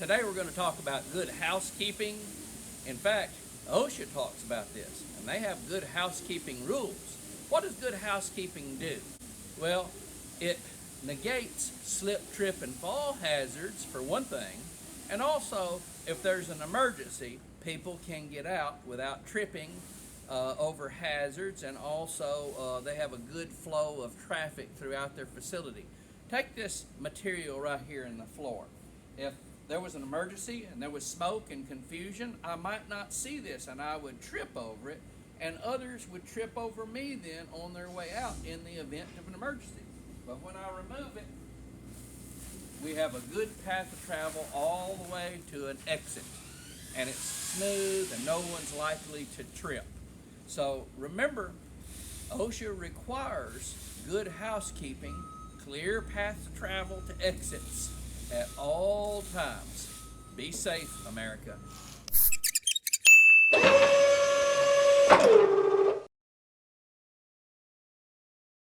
Today we're going to talk about good housekeeping. In fact, OSHA talks about this, and they have good housekeeping rules. What does good housekeeping do? Well, it negates slip, trip, and fall hazards, for one thing, and also, if there's an emergency, people can get out without tripping over hazards, and also they have a good flow of traffic throughout their facility. Take this material right here in the floor. If there was an emergency and there was smoke and confusion, I might not see this and I would trip over it, and others would trip over me then on their way out in the event of an emergency. But when I remove it, we have a good path of travel all the way to an exit, and it's smooth and no one's likely to trip. So remember, OSHA requires good housekeeping, clear paths of travel to exits at all times. Be safe, America.